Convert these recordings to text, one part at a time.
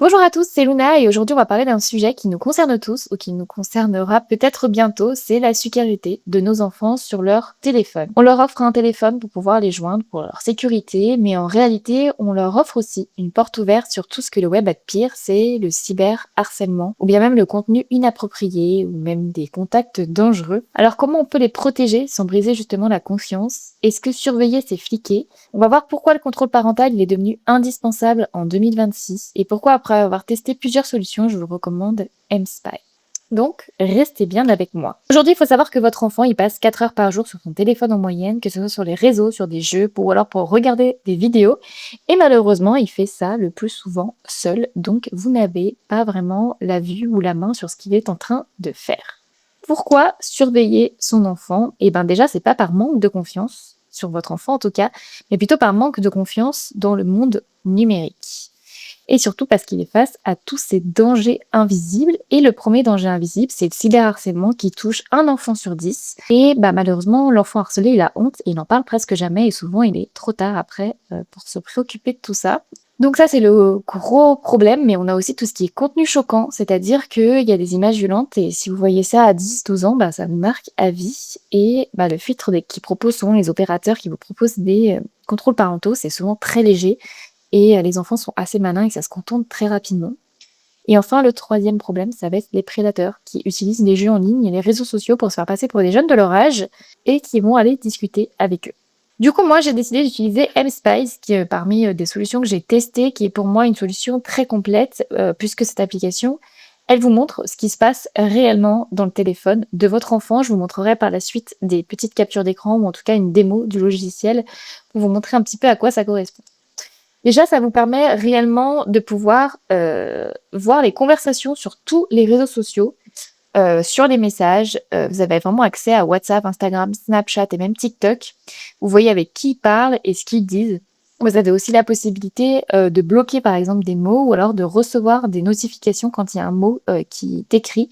Bonjour à tous, c'est Luna et aujourd'hui on va parler d'un sujet qui nous concerne tous ou qui nous concernera peut-être bientôt, c'est la sécurité de nos enfants sur leur téléphone. On leur offre un téléphone pour pouvoir les joindre pour leur sécurité, mais en réalité on leur offre aussi une porte ouverte sur tout ce que le web a de pire, c'est le cyberharcèlement ou bien même le contenu inapproprié ou même des contacts dangereux. Alors comment on peut les protéger sans briser justement la confiance? Est-ce que surveiller c'est fliquer? On va voir pourquoi le contrôle parental il est devenu indispensable en 2026 et pourquoi après avoir testé plusieurs solutions, je vous recommande mSpy. Donc, restez bien avec moi. Aujourd'hui, il faut savoir que votre enfant, il passe 4 heures par jour sur son téléphone en moyenne, que ce soit sur les réseaux, sur des jeux, ou alors pour regarder des vidéos. Et malheureusement, il fait ça le plus souvent seul, donc vous n'avez pas vraiment la vue ou la main sur ce qu'il est en train de faire. Pourquoi surveiller son enfant? Eh bien déjà, c'est pas par manque de confiance, sur votre enfant en tout cas, mais plutôt par manque de confiance dans le monde numérique. Et surtout parce qu'il est face à tous ces dangers invisibles. Et le premier danger invisible, c'est le cyberharcèlement qui touche un enfant sur 10. Et malheureusement, l'enfant harcelé, il a honte et il n'en parle presque jamais. Et souvent, il est trop tard après pour se préoccuper de tout ça. Donc ça, c'est le gros problème, mais on a aussi tout ce qui est contenu choquant, c'est-à-dire qu'il y a des images violentes, et si vous voyez ça à 10-12 ans, ça vous marque à vie. Et le filtre qui proposent souvent les opérateurs qui vous proposent des contrôles parentaux, c'est souvent très léger, et les enfants sont assez malins et ça se contourne très rapidement. Et enfin, le troisième problème, ça va être les prédateurs qui utilisent les jeux en ligne et les réseaux sociaux pour se faire passer pour des jeunes de leur âge et qui vont aller discuter avec eux. Du coup, moi, j'ai décidé d'utiliser mSpice, qui est parmi des solutions que j'ai testées, qui est pour moi une solution très complète, puisque cette application, elle vous montre ce qui se passe réellement dans le téléphone de votre enfant. Je vous montrerai par la suite des petites captures d'écran ou en tout cas une démo du logiciel pour vous montrer un petit peu à quoi ça correspond. Déjà, ça vous permet réellement de pouvoir voir les conversations sur tous les réseaux sociaux, sur les messages. Vous avez vraiment accès à WhatsApp, Instagram, Snapchat et même TikTok. Vous voyez avec qui ils parlent et ce qu'ils disent. Vous avez aussi la possibilité de bloquer par exemple des mots ou alors de recevoir des notifications quand il y a un mot qui est écrit.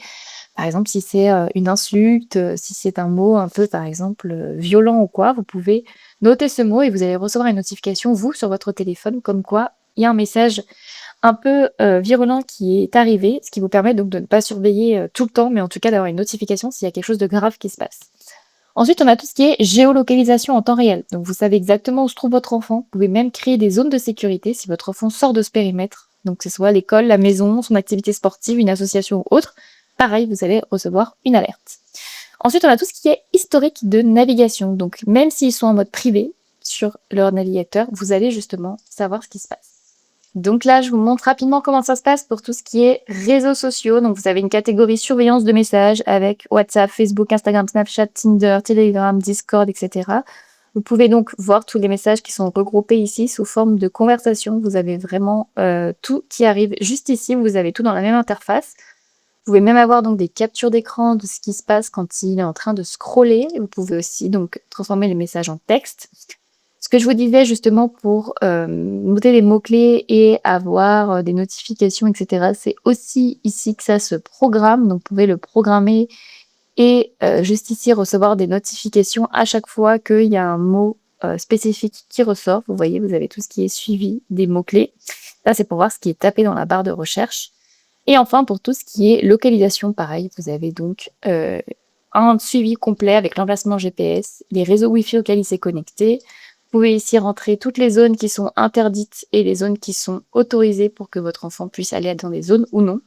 Par exemple, si c'est une insulte, si c'est un mot un peu, par exemple, violent ou quoi, vous pouvez noter ce mot et vous allez recevoir une notification, vous, sur votre téléphone, comme quoi il y a un message un peu virulent qui est arrivé, ce qui vous permet donc de ne pas surveiller tout le temps, mais en tout cas d'avoir une notification s'il y a quelque chose de grave qui se passe. Ensuite, on a tout ce qui est géolocalisation en temps réel. Donc, vous savez exactement où se trouve votre enfant. Vous pouvez même créer des zones de sécurité si votre enfant sort de ce périmètre. Donc, que ce soit l'école, la maison, son activité sportive, une association ou autre. Pareil, vous allez recevoir une alerte. Ensuite, on a tout ce qui est historique de navigation. Donc, même s'ils sont en mode privé sur leur navigateur, vous allez justement savoir ce qui se passe. Donc là, je vous montre rapidement comment ça se passe pour tout ce qui est réseaux sociaux. Donc vous avez une catégorie surveillance de messages avec WhatsApp, Facebook, Instagram, Snapchat, Tinder, Telegram, Discord, etc. Vous pouvez donc voir tous les messages qui sont regroupés ici sous forme de conversation. Vous avez vraiment tout qui arrive juste ici. Vous avez tout dans la même interface. Vous pouvez même avoir donc des captures d'écran de ce qui se passe quand il est en train de scroller. Vous pouvez aussi donc transformer les messages en texte. Ce que je vous disais justement pour noter les mots-clés et avoir des notifications, etc., c'est aussi ici que ça se programme. Donc, vous pouvez le programmer et juste ici recevoir des notifications à chaque fois qu'il y a un mot spécifique qui ressort. Vous voyez, vous avez tout ce qui est suivi des mots-clés. Là, c'est pour voir ce qui est tapé dans la barre de recherche. Et enfin, pour tout ce qui est localisation, pareil, vous avez donc un suivi complet avec l'emplacement GPS, les réseaux Wi-Fi auxquels il s'est connecté. Vous pouvez ici rentrer toutes les zones qui sont interdites et les zones qui sont autorisées pour que votre enfant puisse aller dans des zones ou non.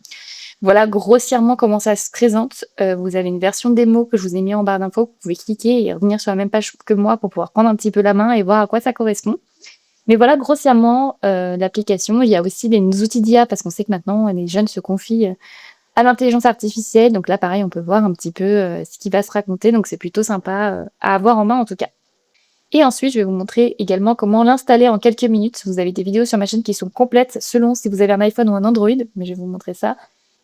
Voilà grossièrement comment ça se présente. Vous avez une version démo que je vous ai mis en barre d'infos. Vous pouvez cliquer et revenir sur la même page que moi pour pouvoir prendre un petit peu la main et voir à quoi ça correspond. Mais voilà grossièrement l'application. Il y a aussi des outils d'IA parce qu'on sait que maintenant les jeunes se confient à l'intelligence artificielle. Donc là, pareil, on peut voir un petit peu ce qui va se raconter. Donc c'est plutôt sympa à avoir en main en tout cas. Et ensuite, je vais vous montrer également comment l'installer en quelques minutes. Vous avez des vidéos sur ma chaîne qui sont complètes selon si vous avez un iPhone ou un Android, mais je vais vous montrer ça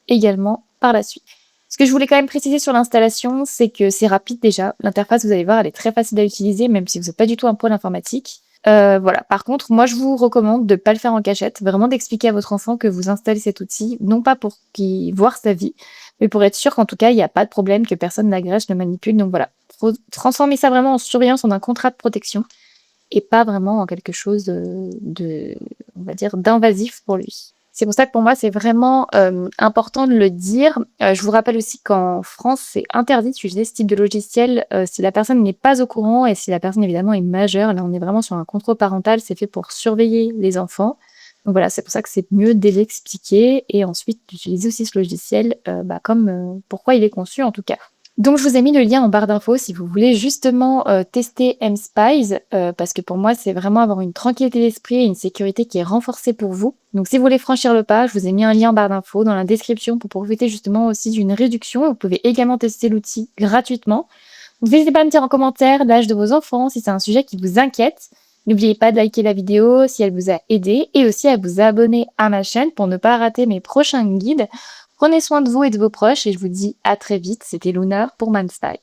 également par la suite. Ce que je voulais quand même préciser sur l'installation, c'est que c'est rapide déjà. L'interface, vous allez voir, elle est très facile à utiliser, même si vous n'êtes pas du tout un pro d'informatique. Voilà. Par contre, moi, je vous recommande de ne pas le faire en cachette, vraiment d'expliquer à votre enfant que vous installez cet outil, non pas pour qu'il voie sa vie, mais pour être sûr qu'en tout cas, il n'y a pas de problème, que personne n'agresse, ne manipule. Donc voilà, transformer ça vraiment en surveillance, en un contrat de protection, et pas vraiment en quelque chose on va dire, d'invasif pour lui. C'est pour ça que pour moi, c'est vraiment important de le dire. Je vous rappelle aussi qu'en France, c'est interdit d'utiliser ce type de logiciel si la personne n'est pas au courant et si la personne évidemment est majeure. Là, on est vraiment sur un contrôle parental, c'est fait pour surveiller les enfants. Donc voilà, c'est pour ça que c'est mieux de l'expliquer et ensuite d'utiliser aussi ce logiciel comme pourquoi il est conçu en tout cas. Donc je vous ai mis le lien en barre d'infos si vous voulez justement tester mSpice parce que pour moi c'est vraiment avoir une tranquillité d'esprit et une sécurité qui est renforcée pour vous. Donc si vous voulez franchir le pas, je vous ai mis un lien en barre d'infos dans la description pour profiter justement aussi d'une réduction. Vous pouvez également tester l'outil gratuitement. Donc n'hésitez pas à me dire en commentaire l'âge de vos enfants si c'est un sujet qui vous inquiète. N'oubliez pas de liker la vidéo si elle vous a aidé et aussi à vous abonner à ma chaîne pour ne pas rater mes prochains guides. Prenez soin de vous et de vos proches et je vous dis à très vite. C'était Luna pour Manstyle.